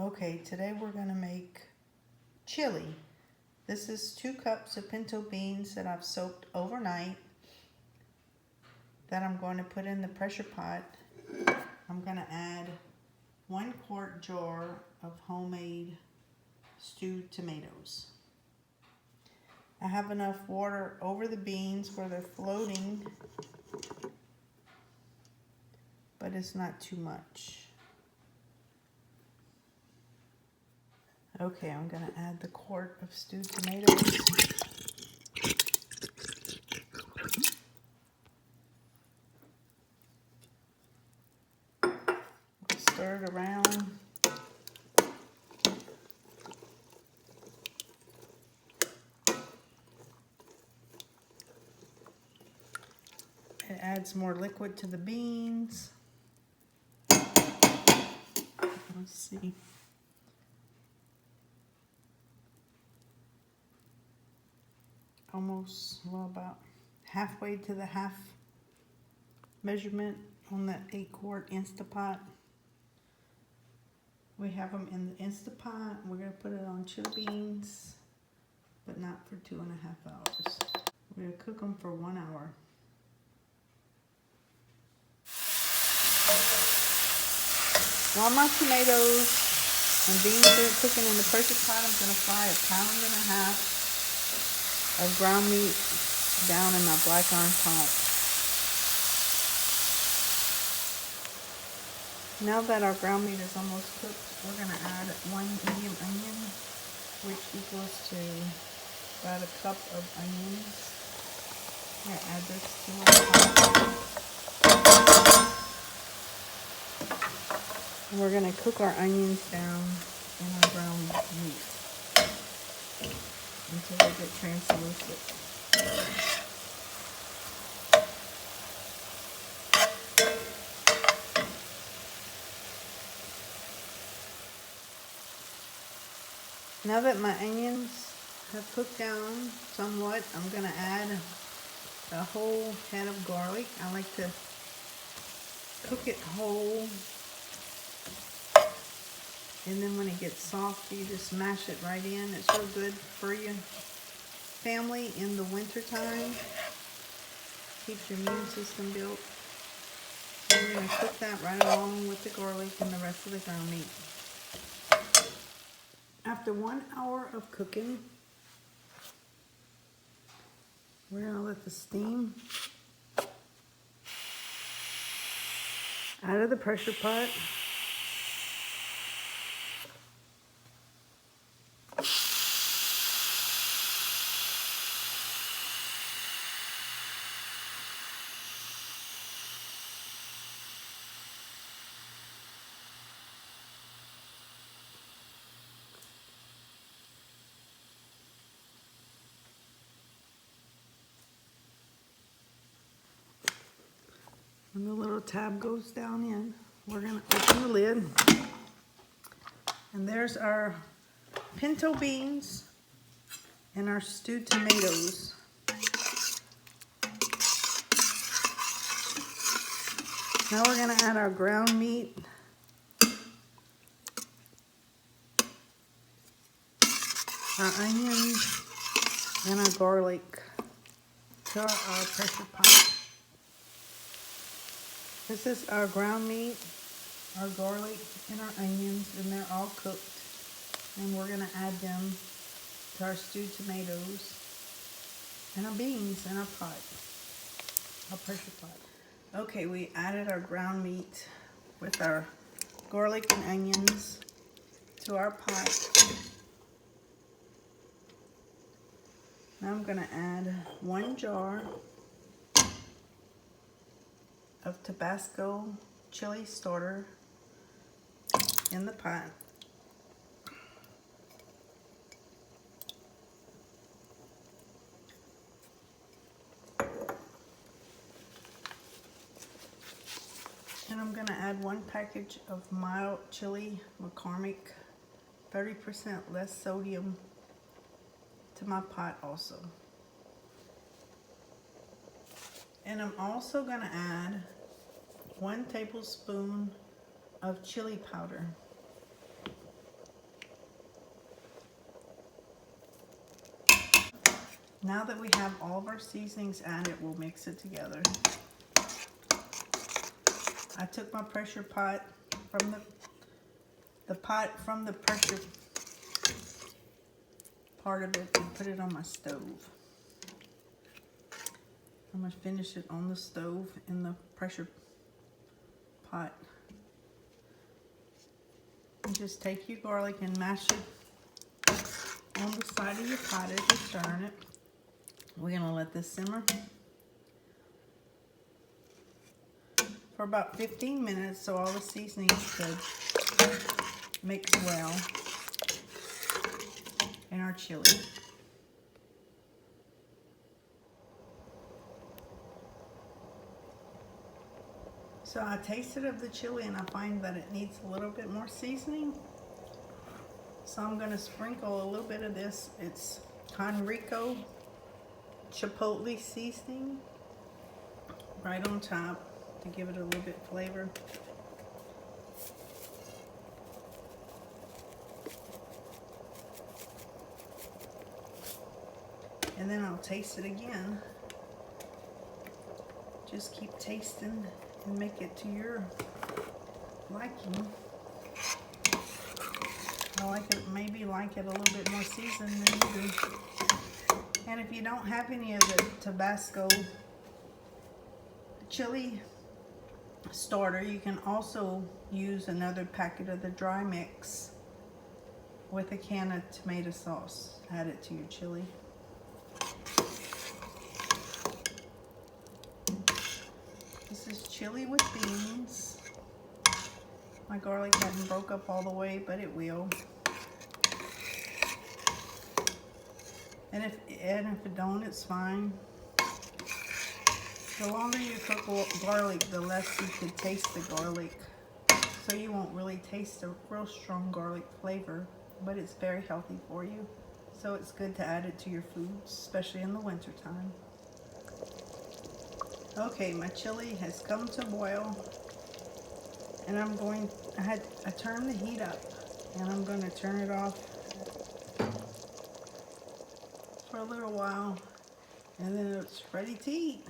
Okay, today we're gonna make chili. This is 2 cups of pinto beans that I've soaked overnight that I'm going to put in the pressure pot. I'm gonna add 1 quart jar of homemade stewed tomatoes. I have enough water over the beans where they're floating, but it's not too much. Okay, I'm gonna add the quart of stewed tomatoes. Stir it around. It adds more liquid to the beans. Let's see. Almost, well, about halfway to the half measurement on that 8 quart Instapot. We have them in the Instapot. We're going to put it on chili beans, but not for 2.5 hours. We're going to cook them for 1 hour. While my tomatoes and beans are cooking in the pressure pot, I'm going to fry 1.5 pounds of ground meat down in my black iron pot. Now that our ground meat is almost cooked, we're going to add 1 medium onion, which equals to about 1 cup of onions. I'm going to add this to our pot. We're going to cook our onions down in our ground meat until they get translucent. Now that my onions have cooked down somewhat, I'm going to add a whole head of garlic. I like to cook it whole, and then when it gets soft, you just mash it right in. It's so good for your family in the winter time. Keeps your immune system built. So we're going to cook that right along with the garlic and the rest of the ground meat. After 1 hour of cooking, we're going to let the steam out of the pressure pot. When the little tab goes down in, we're going to open the lid. And there's our pinto beans and our stewed tomatoes. Now we're going to add our ground meat, our onions, and our garlic to our pressure pot. This is our ground meat, our garlic, and our onions, and they're all cooked. And we're going to add them to our stewed tomatoes and our beans in our pot, our pressure pot. Okay, we added our ground meat with our garlic and onions to our pot. Now I'm going to add 1 jar of Tabasco chili starter in the pot. And I'm going to add 1 package of mild chili McCormick, 30% less sodium, to my pot also. And I'm also going to add 1 tablespoon of chili powder. Now that we have all of our seasonings added, we'll mix it together. I took my pressure pot from the pot from the pressure part of it and put it on my stove. I'm going to finish it on the stove in the pressure pot. And just take your garlic and mash it on the side of your pot as you stir it. We're going to let this simmer for about 15 minutes so all the seasonings could mix well in our chili. So I tasted of the chili and I find that it needs a little bit more seasoning. So I'm going to sprinkle a little bit of this. It's Conrico chipotle seasoning right on top to give it a little bit flavor. And then I'll taste it again. Just keep tasting and make it to your liking. I like it, maybe like it a little bit more seasoned than you do. And if you don't have any of the Tabasco chili starter, you can also use another packet of the dry mix with a can of tomato sauce. Add it to your chili. This is chili with beans. My garlic hasn't broke up all the way, but it will. And if it don't, it's fine. The longer you cook garlic, the less you can taste the garlic. So you won't really taste a real strong garlic flavor, but it's very healthy for you. So it's good to add it to your foods, especially in the winter time. Okay, my chili has come to boil, and I turned the heat up, and I'm going to turn it off for a little while, and then it's ready to eat.